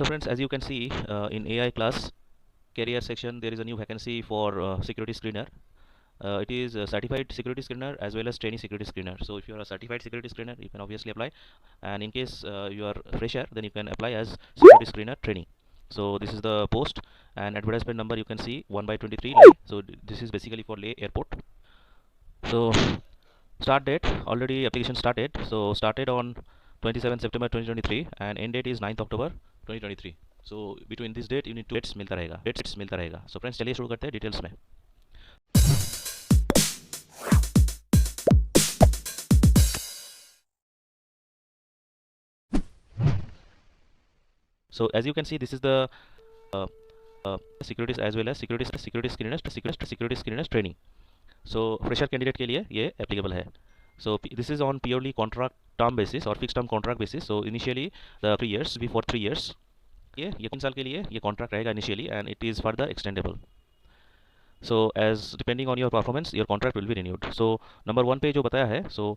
So friends, as you can see in AI class career section, there is a new vacancy for security screener. It is a certified security screener as well as trainee security screener. So if you are a certified security screener, you can obviously apply, and in case you are fresher, then you can apply as security screener trainee. So this is the post, and advertisement number you can see 1/23 Leh. So this is basically for Leh airport. So start date, already application started. So started on 27 September 2023 and end date is 9th October 2023. So between this date you need to dates मिलता रहेगा. So friends, चलिए शुरू करते हैं details में. So as you can see, this is the securities as well as security screeners training. So fresher candidate के लिए ये applicable है. So this is on purely contract term basis or fixed term contract basis. So initially the 3 years, before 3 years, ये 3 साल के लिए ये contract रहेगा initially and it is further extendable. So as depending on your performance, your contract will be renewed. So number 1 पे जो बताया है, so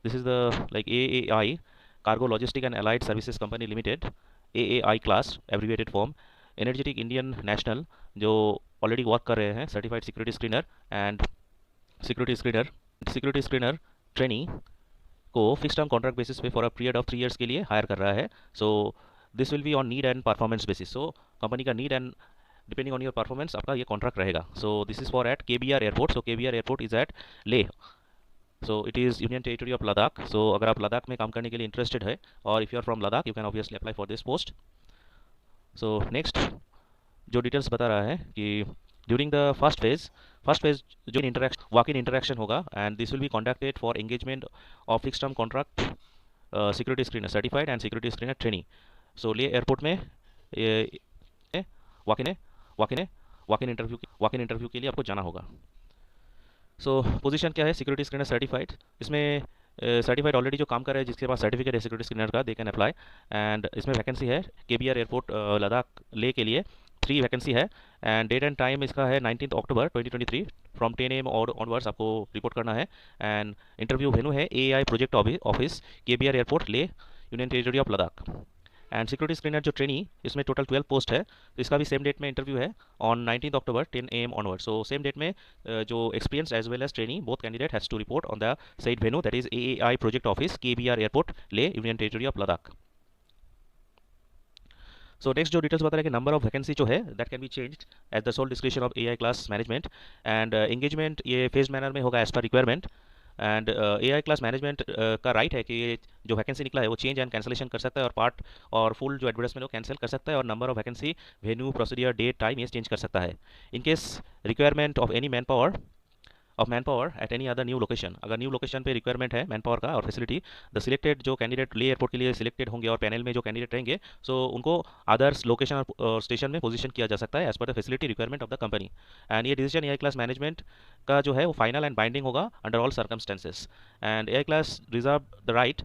this is the like AAI, Cargo Logistic and Allied Services Company Limited, AAI class abbreviated form, Energetic Indian National जो already work कर रहे हैं certified security screener and security screener trainee को fixed term contract basis पे for a period of 3 years के लिए hire कर रहा है. So this will be on need and performance basis. So company का need and depending on your performance आपका ये कॉन्ट्रैक्ट रहेगा. So this is for at KBR airport. So KBR airport is at Leh. So it is union territory of Ladakh. So अगर आप लद्दाख में काम करने के लिए इंटरेस्टेड है और if you are from Ladakh you can obviously apply for this post. So next जो डिटेल्स बता रहा है कि ड्यूरिंग द फर्स्ट फेज जो वॉक इन इंटरेक्शन होगा and this will be conducted for engagement of fixed term contract security screener certified and security screener training. So Leh airport में walk in interview के लिए आपको जाना होगा. सो पोजीशन क्या है? Security screener certified. इसमें सर्टिफाइड ऑलरेडी जो काम कर रहे हैं जिसके पास सर्टिफिकेट है सिक्योरिटी स्क्रीनर का, दे कैन अप्लाई. एंड इसमें वैकेंसी है KBR एयरपोर्ट लद्दाख ले के लिए 3 वैकेंसी है एंड डेट एंड टाइम इसका है 19 अक्टूबर 2023 फ्रॉम 10 AM और ऑनवर्ड्स आपको रिपोर्ट करना है. एंड इंटरव्यू वेन्यू है AAI project office KBR airport Leh union territory of Ladakh. And security screener जो ट्रेनी इसमें टोटल 12 पोस्ट है. तो इसका भी सेम डेट में इंटरव्यू है on 19 October 10 AM onward. So same date में जो experience as well as trainee both candidate has to report on the said venue that is AAI project office KBR airport Leh union territory of Ladakh. So next जो details बता रहे हैं कि number of vacancy जो है that can be changed at the sole description of AI class management. And engagement ये phase manner में होगा as per requirement. And AI class management का राइट है कि ये जो वैकेंसी निकला है वो चेंज एंड कैंसिलेशन कर सकता है और पार्ट और फुल जो एडवर्टाइजमेंट वो कैंसिल कर सकता है और number of vacancy venue procedure date time ये चेंज कर सकता है. In case requirement of any man power at any other new location, अगर न्यू लोकेशन पे रिक्वायरमेंट है मैन पावर का और फैसिलिटी, द सिलेक्टेड जो कैंडिडेट ले एयरपोर्ट के लिए सिलेक्टेड होंगे और पैनल में जो कैंडिडेट रहेंगे सो उनको अदर्स लोकेशन और स्टेशन में पोजीशन किया जा सकता है as per the facility requirement of the company. And ये डिसीजन AI क्लास मैनेजमेंट का जो है वो फाइनल एंड बाइंडिंग होगा under all circumstances. And AI class reserve the right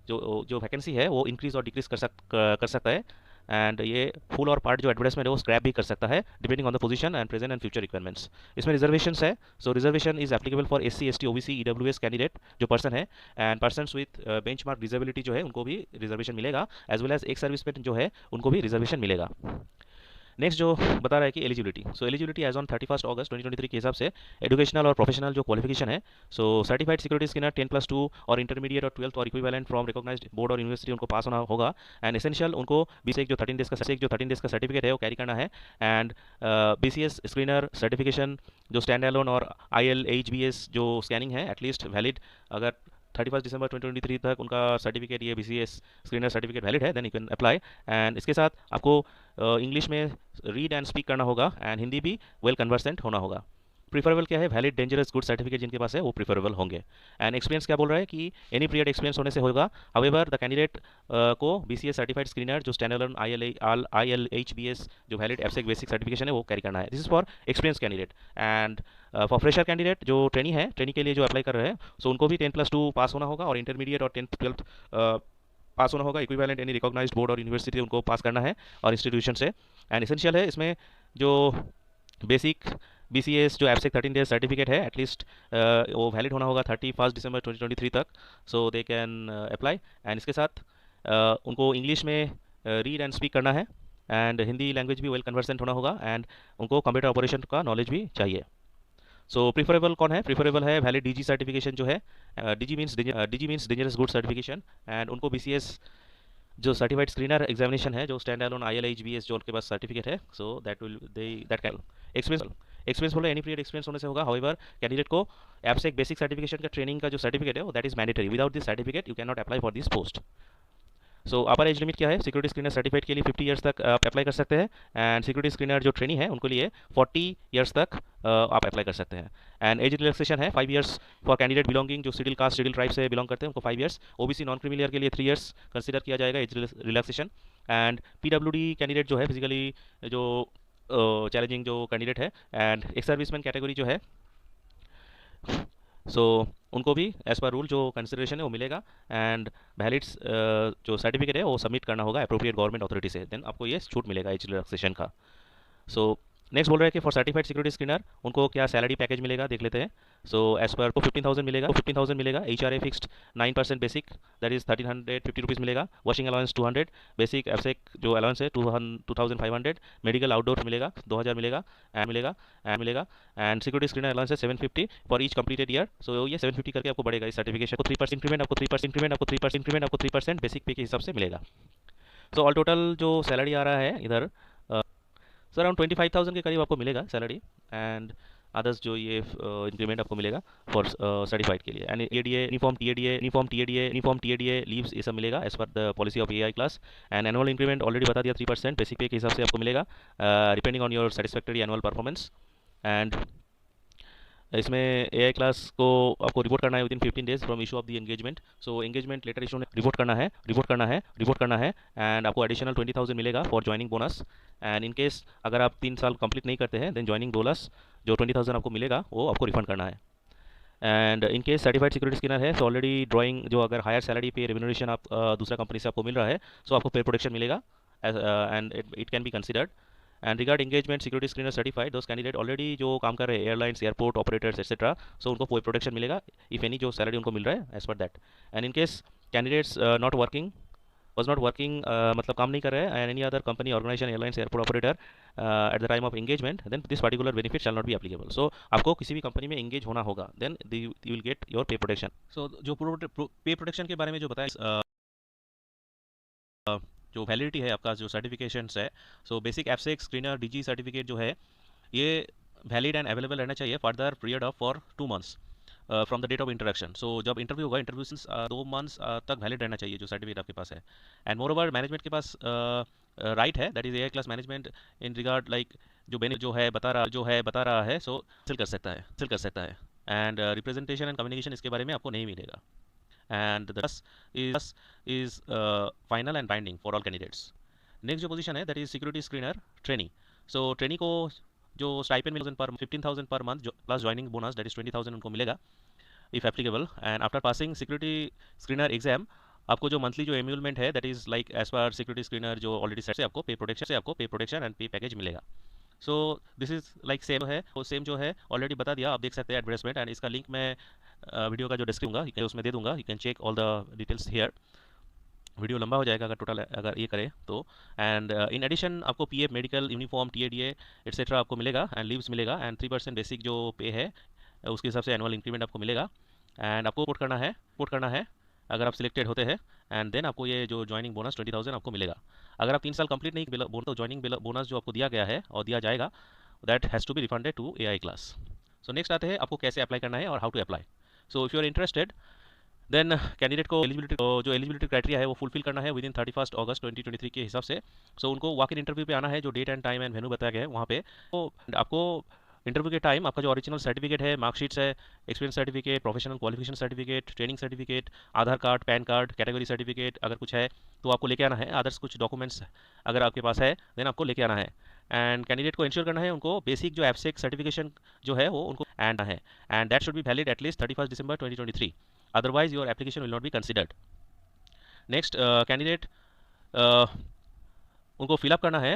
जो वैकेंसी है वो इंक्रीज और डिक्रीज कर सकता है. एंड ये फुल और पार्ट जो एडवर्टाइजमेंट है वो स्क्रैप भी कर सकता है depending on the position and present and future requirements. इसमें रिजर्वेशंस है. So reservation is applicable for SC ST OBC EWS candidate जो पर्सन है and persons with benchmark disability जो है उनको भी रिजर्वेशन मिलेगा as well as ex serviceman जो है उनको भी रिजर्वेशन मिलेगा. नेक्स्ट जो बता रहा है कि eligibility. So eligibility age on 31 अगस्त 2023 के हिसाब से एजुकेशनल और प्रोफेशनल जो क्वालिफिकेशन है सो सर्टिफाइड सिक्योरिटी स्क्रीनर 10+2 और इंटरमीडिएट और 12th और इक्विवेलेंट फ्रॉम रिकॉग्नाइज्ड बोर्ड और यूनिवर्सिटी उनको पास होना होगा. एंड एसेंशियल उनको BCS जो 13 डेज का सर्टिफिकेट है वो कैरी करना है. एंड BCS स्क्रीनर सर्टिफिकेशन जो स्टैंड एलोन और ILHBS जो स्कैनिंग है एटलीस्ट वैलिड, अगर 31 दिसंबर 2023 तक उनका सर्टिफिकेट ये BCS स्क्रीनर सर्टिफिकेट वैलिड है then you can apply. And इसके साथ आपको इंग्लिश में रीड एंड स्पीक करना होगा एंड हिंदी भी वेल कन्वर्सेंट होना होगा. प्रीफरेबल क्या है? वैलिड डेंजरस गुड सर्टिफिकेट जिनके पास है वो प्रीफरेबल होंगे. एंड एक्सपीरियंस क्या बोल रहा है कि एनी पीरियड एक्सपीरियंस होने से होगा. हाउएवर द कैंडिडेट को BCS सर्टिफाइड स्क्रीनर जो स्टैंडअलोन ILHBS जो वैलिड एफसेक बेसिक सर्टिफिकेशन है वो कैरी करना है. This is for experience candidate. And for fresher candidate जो ट्रेनी है, ट्रेनी के लिए जो अप्लाई कर रहे हैं सो उनको भी 10+2 पास होना होगा और इंटरमीडिएट और 10th 12th पास होना होगा. इक्विवेलेंट एनी रिकॉग्नाइज्ड बोर्ड और यूनिवर्सिटी उनको पास करना है और इंस्टीट्यूशन से. एंड एसेंशियल है इसमें जो बेसिक BCS जो एफसेक 13 डेज सर्टिफिकेट है एटलीस्ट वो वैलिड होना होगा 31 दिसंबर 2023 तक. सो दे कैन अप्लाई. एंड इसके साथ उनको इंग्लिश में रीड एंड स्पीक करना है एंड हिंदी लैंग्वेज भी वेल कन्वर्सेंट होना होगा, एंड उनको कंप्यूटर ऑपरेशन का नॉलेज भी चाहिए। सो प्रीफरेबल कौन है? प्रीफरेबल है वैलिड डीजी सर्टिफिकेशन जो है, DG means dangerous good certification, and उनको बीसीएस जो सर्टिफाइड स्क्रीनर एग्जामिनेशन है, जो स्टैंड अलोन ILHBS जो उनके पास सर्टिफिकेट है, so that will they that can experience बोले एनी पीरियड एक्सपीरियंस होने से होगा। हाउएवर कैंडिडेट को ऐप से एक बेसिक सर्टिफिकेशन का ट्रेनिंग का जो सर्टिफिकेट है वो that is mandatory, without this certificate you can not apply for this post. So upper age limit क्या है? सिक्योरिटी स्क्रीनर सर्टिफिकेट के लिए 50 ईयर्स तक आप अप्लाई कर सकते हैं, एंड सिक्योरिटी स्क्रीनर जो ट्रेनिंग है उनके लिए 40 ईयर्स तक आप अप्लाई कर सकते हैं। एंड एज रिलैक्सेशन है 5 ईयर्स फॉर कैंडिडेट बिलोंगिंग जो शेड्यूल कास्ट शेड्यूल ट्राइब से बिलोंग करते हैं उनको 5 ईयर्स, ओबीसी नॉन क्रीमिलियर के लिए 3 ईयर्स कंसिडर किया जाएगा age relaxation. And PWD candidate जो है फिजिकली जो चैलेंजिंग जो कैंडिडेट है, एंड एक सर्विसमैन कैटेगरी जो है, सो उनको भी एज पर रूल जो कंसिडरेशन है वो मिलेगा, एंड वैलिड्स जो सर्टिफिकेट है वो सबमिट करना होगा अप्रोप्रिएट गवर्नमेंट अथॉरिटी से, देन आपको ये छूट मिलेगा एज रिलैक्सेशन का। सो नेक्स्ट बोल रहे हैं कि फॉर सर्टिफाइड सिक्योरिटी स्क्रीनर उनको क्या सैलरी पैकेज मिलेगा देख लेते हैं। सो एज पर को 15,000 मिलेगा, HRA fixed 9% basic that is 1350 rupees मिलेगा, वॉशिंग अलाउंस 200, बेसिक एफसेक जो अलाउंस है 2500, मेडिकल आउटडोर मिलेगा 2000 मिलेगा, एंड सिक्योरिटी स्क्रीनर अलाउंस है 750 फॉर ईच कंप्लीटेड ईयर। सो ये 750 करके आपको बढ़ेगा इस सर्टिफिकेशन को। 3% इंक्रीमेंट आपको 3% बेसिक पे के हिसाब से मिलेगा। सो ऑल टोटल जो सैलरी आ रहा है इधर सर अराउंड 25,000 के करीब आपको मिलेगा सैलरी, एंड अदर्स जो ये इंक्रीमेंट आपको मिलेगा फॉर सर्टिफाइड के लिए, एंड यूनिफॉर्म TADA लीव्स ये सब मिलेगा as per the policy of AI class. And annual increment already बता दिया 3% बेसिक पे के हिसाब से आपको मिलेगा depending on your satisfactory annual performance. And इसमें AI क्लास को आपको रिपोर्ट करना है within 15 days from issue of the engagement. So engagement letter issue ने रिपोर्ट करना है, एंड आपको एडिशनल 20,000 मिलेगा for joining bonus. And in case अगर आप 3 साल कंप्लीट नहीं करते हैं देन ज्वाइनिंग बोनस जो 20,000 आपको मिलेगा वो आपको रिफंड करना है। And in case certified security scanner है तो ऑलरेडी ड्राइंग जो अगर हायर सैलरी पे रेम्यूनरेशन आप दूसरा कंपनी से आपको मिल रहा है, सो आपको पे प्रोटेक्शन मिलेगा, and it can be considered. And regard engagement security screener certified those candidate already जो काम कर रहे हैं एयरलाइंस, एयरपोर्ट ऑपरेटर्स एक्सेट्रा, सो उनको कोई प्रोटेक्शन मिलेगा इफ एनी जो सैलरी उनको मिल रहा है as per that. And in case candidates not working मतलब काम नहीं कर रहे हैं, and any other company organisation airlines airport operator at the time of engagement, then this particular benefit shall not be applicable. So आपको किसी भी कंपनी में एंगेज होना होगा, then you will get your pay protection. So जो pay protection के बारे में जो बताया, जो वैलिडिटी है आपका जो सर्टिफिकेशंस है, सो बेसिक एफसेक स्क्रीनर DG सर्टिफिकेट जो है ये वैलिड एंड अवेलेबल रहना चाहिए further period of for 2 months from the date of interaction. So जब इंटरव्यू होगा, इंटरव्यू से 2 मंथ्स तक वैलिड रहना चाहिए जो सर्टिफिकेट आपके पास है। एंड मोर ओवर मैनेजमेंट के पास राइट है, that is AI class management in regard like जो बेनिफिट जो है बता रहा है, सो हासिल कर सकता है, एंड रिप्रेजेंटेशन एंड कम्युनिकेशन इसके बारे में आपको नहीं मिलेगा। And the thus is final and binding for all candidates. Next जो पोजीशन है that is security screener trainee. So trainee को जो stipend मिलेगा 15,000 per month plus joining bonus that is 20,000 उनको मिलेगा if applicable. And after passing security screener exam आपको जो monthly जो एम्यूलमेंट है that is like as per security screener जो ऑलरेडी सेट से आपको pay protection and pay package मिलेगा। So this is like same है, वो सेम जो है ऑलरेडी बता दिया, आप देख सकते हैं एडवर्टाइजमेंट, एंड इसका लिंक मैं वीडियो का जो डिस्क्रिप्शन उसमें दे दूंगा, you can check all the details here. Video लंबा हो जाएगा अगर टोटल अगर ये करें तो। एंड इन एडिशन आपको PF medical uniform TADA etcetera आपको मिलेगा, एंड लीव्स मिलेगा, एंड 3% बेसिक जो पे है उसके हिसाब से एनुअल इंक्रीमेंट आपको मिलेगा। एंड आपको रिपोर्ट करना है अगर आप सिलेक्टेड होते हैं, एंड देन आपको ये जो ज्वाइनिंग बोनस 20,000 आपको मिलेगा। अगर आप 3 साल कंप्लीट नहीं तो ज्वाइनिंग बोनस जो आपको दिया गया है और दिया जाएगा that has to be refunded to AI class. So next आते हैं आपको कैसे अप्लाई करना है और how to apply. So if you are interested then candidate को एलिजिबिलिटी क्राइटेरिया है वो फुलफिल करना है विदिन 31 अगस्त 2023 के हिसाब से। सो उनको वॉक इन इंटरव्यू पे आना है, जो date and time and venue बताया गया है वहाँ पे। तो आपको इंटरव्यू के टाइम आपका जो ओरिजिनल सर्टिफिकेट है, मार्कशीट्स है, experience certificate, professional qualification certificate, training certificate, Aadhaar card, PAN card, category certificate अगर कुछ है तो आपको लेके आना है। अदर्स कुछ डॉक्यूमेंट्स अगर आपके पास है देन आपको लेके आना है। एंड कैंडिडेट को इंश्योर करना है उनको बेसिक जो एफसेक सर्टिफिकेशन जो है वो उनको and that should be valid at least 31 December 2023, otherwise your application will not be considered. Next candidate उनको फिलअप करना है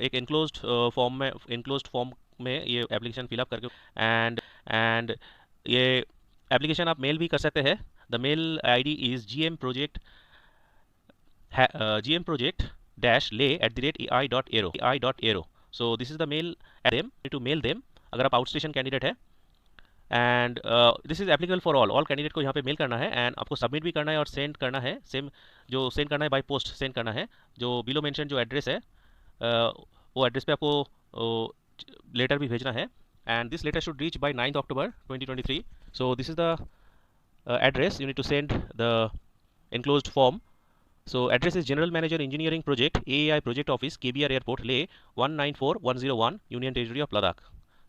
एक इनक्लोज्ड फॉर्म में ये एप्लीकेशन फिलअप करके, एंड ये एप्लीकेशन आप मेल भी कर सकते हैं। The mail ID is gmproject dash lay @ai.aero. So this is the mail at them, need to mail them अगर आप आउटस्टेशन कैंडिडेट है, and this is applicable for all candidate को यहाँ पे मेल करना है एंड आपको सबमिट भी करना है और सेंड करना है, सेम जो सेंड करना है बाय पोस्ट सेंड करना है, जो बिलो मेंशन जो एड्रेस है वो एड्रेस पे आपको लेटर भी भेजना है, and this letter should reach by 9 October 2023. So this is the address you need to send the enclosed form. So address is General Manager Engineering Project, AAI Project Office, KBR Airport, Leh 194101, Union Territory of Ladakh.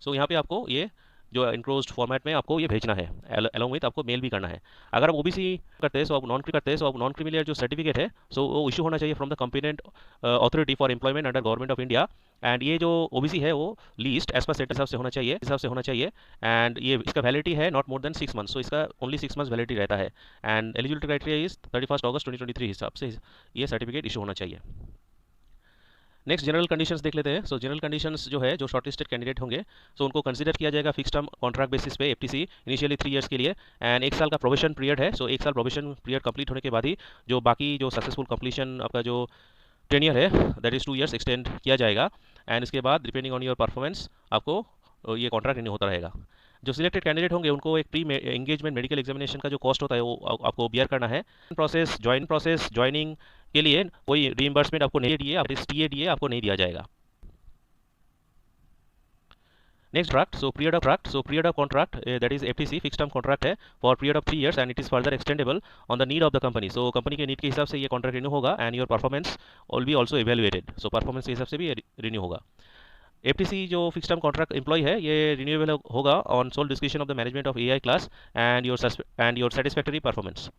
So यहाँ पे आपको ये जो enclosed format में आपको ये भेजना है, अलॉन्ग विथ आपको मेल भी करना है. अगर आप ओबीसी करते हैं सो आप नॉन क्री करते हैं, सो आप नॉन क्रीमी लेयर जो सर्टिफिकेट है सो वो इशू होना चाहिए from the competent authority for employment under government of India. And ये जो ओबीसी है वो लीस्ट एज पर सेट हिसाब से होना चाहिए एंड ये इसका वैलिडिटी है नॉट मोर देन 6 मंथ्स, सो इसका ओनली 6 मंथ्स वैलिडिटी रहता है एंड एलिजिबिलिटी क्राइटेरिया इज 31 अगस्त 2023 हिसाब से ये सर्टिफिकेट इशू होना चाहिए. नेक्स्ट जनरल कंडीशंस देख लेते हैं. सो जनरल कंडीशंस जो है जो शॉर्टलिस्टेड कैंडिडेट होंगे सो उनको कंसीडर किया जाएगा फिक्स टर्म कॉन्ट्रैक्ट बेसिस पे एफटीसी इनिशियली 3 इयर्स के लिए एंड 1 साल का प्रोबेशन पीरियड है. सो 1 साल प्रोबेशन पीरियड कंप्लीट होने के बाद ही जो बाकी जो सक्सेसफुल कंप्लीशन आपका जो टेनियर है दैट इज़ 2 इयर्स एक्सटेंड किया जाएगा एंड इसके बाद डिपेंडिंग ऑन योर परफॉर्मेंस आपको ये कॉन्ट्रैक्ट रिन्यू होता रहेगा. जो सिलेक्टेड कैंडिडेट होंगे उनको एक प्री एंगेजमेंट मेडिकल एग्जामिनेशन का जो कॉस्ट होता है वो आपको बियर करना है. प्रोसेस ज्वाइनिंग के लिए कोई रीइंबर्समेंट आपको नहीं दिए, आपको नहीं दिया जाएगा. Next period of contract that is FTC fix term contract है for period of 3 years and it is further extendable on the need of the company. So company के नीड के हिसाब से ये कॉन्ट्रैक्ट रिन्यू होगा and your performance will be also evaluated. So performance के हिसाब से भी रिन्यू होगा. एफटीसी जो फिक्स टर्म कॉन्ट्रैक्ट एम्प्लॉय है ये रिन्यूएबल होगा on sole description of the management of AI class and your satisfactory performance.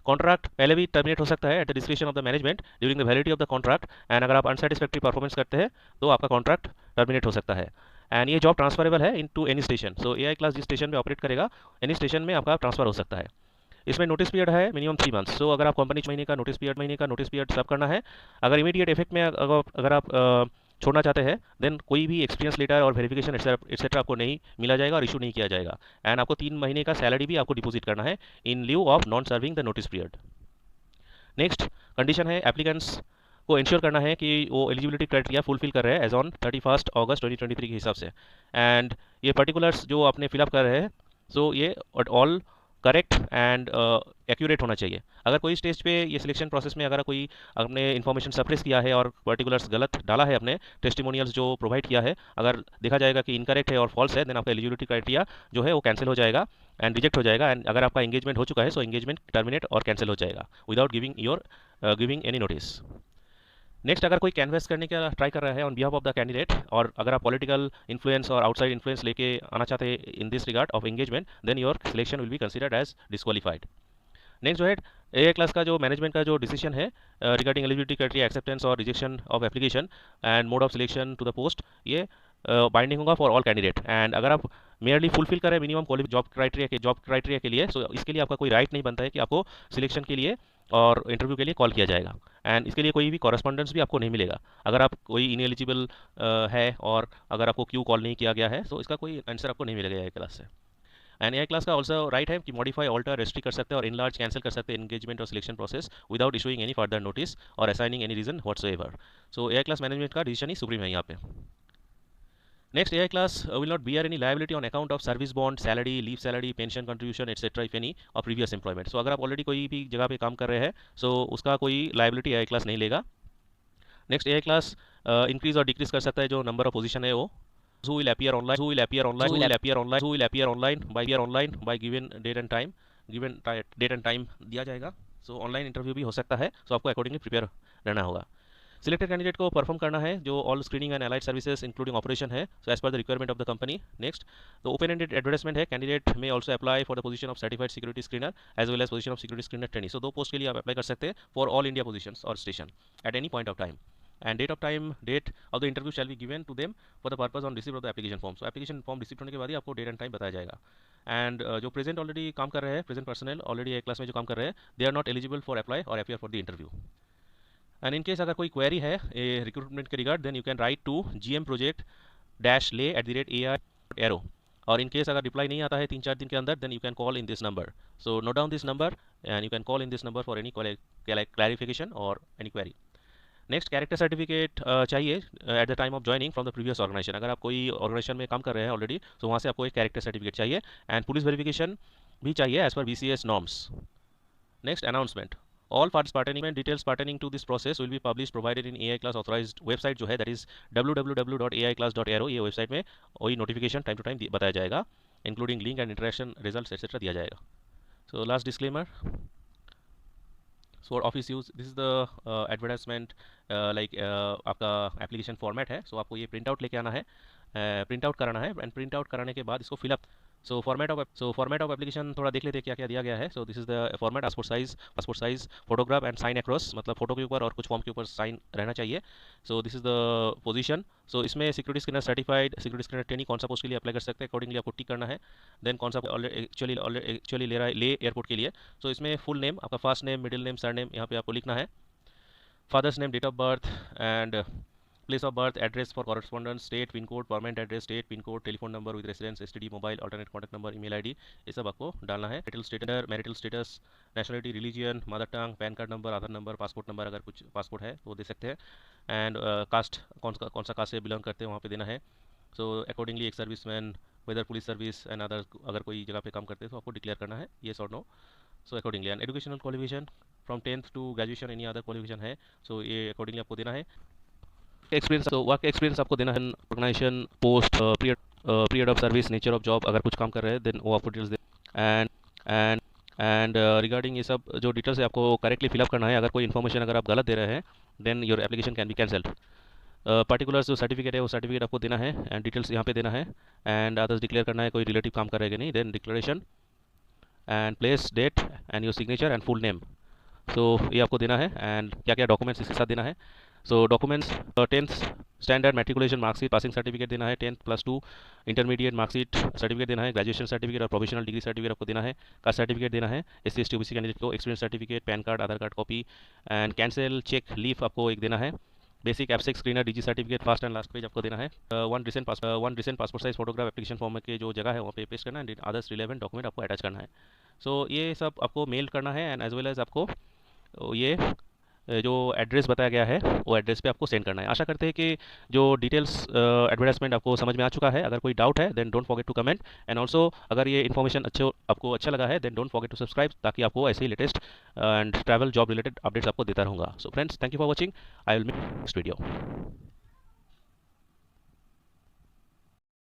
Contract पहले भी टर्मिनेट हो सकता है at the description of the management during the validity of the contract and अगर आप अनसेटिस्फैक्टरी परफॉर्मेंस करते हैं तो आपका कॉन्ट्रैक्ट टर्मिनेट हो सकता है. एंड ये जॉब ट्रांसफरेबल है into any station. So AI class जिस स्टेशन में ऑपरेट करेगा एनी स्टेशन में आपका ट्रांसफर हो सकता है. इसमें नोटिस पीरियड है मिनिमम 3 मंथ्स. सो अगर आप कंपनी महीने का नोटिस पीरियड सब करना है. अगर इमीडिएट इफेक्ट में अगर आप छोड़ना चाहते हैं देन कोई भी एक्सपीरियंस लेटर और वेरिफिकेशन एक्सेट्रा आपको नहीं मिला जाएगा और इशू नहीं किया जाएगा एंड आपको 3 महीने का सैलरी भी आपको डिपॉजिट करना है in lieu of non serving the notice period. Next condition है एप्लीकेंट्स को इंश्योर करना है कि वो एलिजिबिलिटी क्राइटेरिया फुलफिल कर रहे हैं एज ऑन 31 अगस्त 2023 के हिसाब से एंड ये पर्टिकुलर्स जो आपने फिलअप कर रहे हैं सो ये ऑल करेक्ट एंड एक्यूरेट होना चाहिए. अगर कोई स्टेज पे ये सिलेक्शन प्रोसेस में अगर कोई आपने इन्फॉर्मेशन सप्रेस किया है और पर्टिकुलर्स गलत डाला है, अपने टेस्टिमोनियल्स जो प्रोवाइड किया है अगर देखा जाएगा कि इनकरेक्ट है और फॉल्स है देन आपका एलिजिबिलिटी क्राइटेरिया जो है वो कैंसिल हो जाएगा एंड रिजेक्ट हो जाएगा एंड अगर आपका एंगेजमेंट हो चुका है सो एंगेजमेंट टर्मिनेट और कैंसिल हो जाएगा without giving any notice. Next अगर कोई कैनवस करने का ट्राई कर रहा है on behalf of the candidate और अगर आप पॉलिटिकल इन्फ्लुएंस और आउटसाइड इन्फ्लुएंस लेके आना चाहते हैं in this regard of engagement then your selection will be considered as disqualified. Next जो है एआई क्लास का जो मैनेजमेंट का जो डिसीजन है रिगार्डिंग एलिजिबिलिटी क्राइटेरिया एक्सेप्टेंस और rejection of application and mode of selection to the post ये binding होगा फॉर ऑल कैंडिडेट एंड अगर आप मेयरली फुलफिल करें मिनिमम जॉब क्राइटेरिया के लिए सो इसके लिए आपका कोई राइट नहीं बनता है कि आपको सिलेक्शन के लिए और इंटरव्यू के लिए कॉल किया जाएगा एंड इसके लिए कोई भी कॉरेस्पॉन्डेंस भी आपको नहीं मिलेगा. अगर आप कोई इनएलिजिबल है और अगर आपको क्यों कॉल नहीं किया गया है सो इसका कोई आंसर आपको नहीं मिलेगा एआई क्लास से. एंड एआई क्लास का ऑल्सो राइट है कि मॉडिफाई, ऑल्टर, रेस्ट्रिक्ट कर सकते हैं और इनलार्ज कैंसिल कर सकते हैं एंगेजमेंट और selection process without issuing any further notice और assigning any reason whatsoever. So AI class management का डिसीजन ही सुप्रीम है यहाँ पे. Next, AI class will not bear any liability on account of service bond, salary, leave salary, pension contribution, etc. if any of previous employment. So अगर आप already कोई भी जगह पे काम कर रहे हैं so उसका कोई liability AI class नहीं लेगा. Next, AI class increase और decrease कर सकता है जो number of position है वो. Who will appear online by given date and time दिया जाएगा. So ऑनलाइन इंटरव्यू भी हो सकता है so आपको अकॉर्डिंगली प्रिपेयर रहना होगा. सिलेक्टेड कैंडिडेट को परफॉर्म करना है जो all screening and allied services including operation है so as per the requirement of the company. Next तो ओपन एंडेड एडवर्टाइजमेंट है. Candidate may also apply for the position of certified security screener as well as position of security screener trainee. So 2 post के लिए आप apply कर सकते हैं for all India positions और station at any point of time and date of the interview shall be given to them for the purpose on receive of the application form. So application form receive होने के बाद ही आपको date and time बताया जाएगा. And जो present already काम कर रहे हैं, प्रेजेंट पर्सनल ऑलरेडी एक क्लास में जो काम कर रहे हैं they are not eligible for apply और appear for the interview. And in case अगर कोई क्वेरी है रिक्रूटमेंट के regard then you can write to gmproject-lay@ai.aero और इन केस अगर रिप्लाई नहीं आता है 3-4 दिन के अंदर then you can call in this number. So note down this number and you can call in this number for any clarification और any query. Next character certificate चाहिए at the time of joining from the previous organisation. अगर आप कोई organisation में काम कर रहे हैं ऑलरेडी, तो वहाँ से आपको एक कैरेक्टर सर्टिफिकेट चाहिए। एंड पुलिस वेरिफिकेशन भी चाहिए as per BCS norms. Next announcement, all participant details pertaining to this process will be publish provided in AI class authorised website जो है, दैट इज www.aiclass.aero। ये वेबसाइट में वही notification time to time बताया जाएगा, including link and interaction results etcetera दिया जाएगा। So last disclaimer, for office use this is the advertisement, like आपका एप्लीकेशन फॉर्मेट है। सो आपको ये प्रिंट आउट लेके आना है, प्रिंट आउट कराना है, एंड प्रिंट आउट कराने के बाद इसको fill up. So format of application थोड़ा देख लेते हैं क्या क्या दिया गया है। So this is the format, passport size photograph and sign across, मतलब फोटो के ऊपर और कुछ फॉर्म के ऊपर साइन रहना चाहिए। So this is the position. So इसमें security scanner certified, security scanner training कौन सा पोस्ट के लिए अप्लाई कर सकते हैं, अकॉर्डिंगली आपको टिक करना है। देन कौन सा एक्चुअली ले रहा है, ले एयरपोर्ट के लिए। सो इसमें फुल नेम, आपका first name, middle name, surname यहाँ पे आपको लिखना है, father's name, date of birth and place of birth, address for correspondence, state pin code, permanent address, state pin code, telephone number with residence, STD, mobile, alternate contact number, email ID, ये सब आपको डालना है। Marital status, nationality, religion, mother tongue, PAN card number, Aadhaar number, passport number, अगर कुछ passport है तो दे सकते हैं। एंड कास्ट, कौन सा कास्ट से बिलोंग करते हैं वहाँ पे देना है। सो अकॉर्डिंगली एक serviceman, whether police service and other, अगर कोई जगह पे काम करते हैं तो आपको डिक्लेयर करना है येस और no. So accordingly and educational qualification from 10th to graduation, any other qualification है, सो ये अकॉर्डिंगली आपको देना है। एक्सपीरियंस, तो वर्क एक्सपीरियंस आपको देना है, organisation, post, period of service, nature of job, अगर कुछ काम कर रहे हैं देन वो आपको डिटेल्स दे। एंड एंड एंड रिगार्डिंग ये सब जो डिटेल्स है आपको करेक्टली फिलअप करना है। अगर कोई इन्फॉर्मेशन अगर आप गलत दे रहे हैं then your application can be cancelled. Particulars जो सर्टिफिकेट है वो सर्टिफिकेट आपको देना है एंड डिटेल्स यहाँ पे देना है। एंड अदर्स डिक्लेयर करना है कोई रिलेटिव काम करेगा नहीं, then declaration and place, date and your signature and full name. So ये आपको देना है। एंड क्या क्या डॉक्यूमेंट्स इसके साथ देना है। So documents, 10th standard matriculation marksheet, passing certificate देना है, 10th+2 इंटरमीडिएट मार्कशीट सर्टिफिकेट देना है, ग्रेजुएशन सर्टिफिकेट और प्रोफेशनल डिग्री सर्टिफिकेट आपको देना है, कास्ट सर्टिफिकेट देना है, SC ST OBC कैंडिडेट को, experience certificate, PAN card, Aadhaar card copy and cancel cheque leaf आपको एक देना है, बेसिक एप्सेक screener, DG certificate, first and last page आपको देना है। One recent passport size photograph application form के जो जगह है वहाँ पे पेस्ट करना है, अदर्स रिलेवेंट डॉक्यूमेंट आपको अटैच करना है। सो ये सब आपको मेल करना है एंड एज वेल एज आपको ये जो एड्रेस बताया गया है वो एड्रेस पे आपको सेंड करना है। आशा करते हैं कि जो डिटेल्स एडवर्टाइजमेंट आपको समझ में आ चुका है। अगर कोई डाउट है then don't forget to comment, and also अगर ये इन्फॉर्मेशन आपको अच्छा लगा है then don't forget to subscribe, ताकि आपको ऐसे ही latest and travel job related updates आपको देता रहूँगा। So friends, thank you for watching, I will make next video.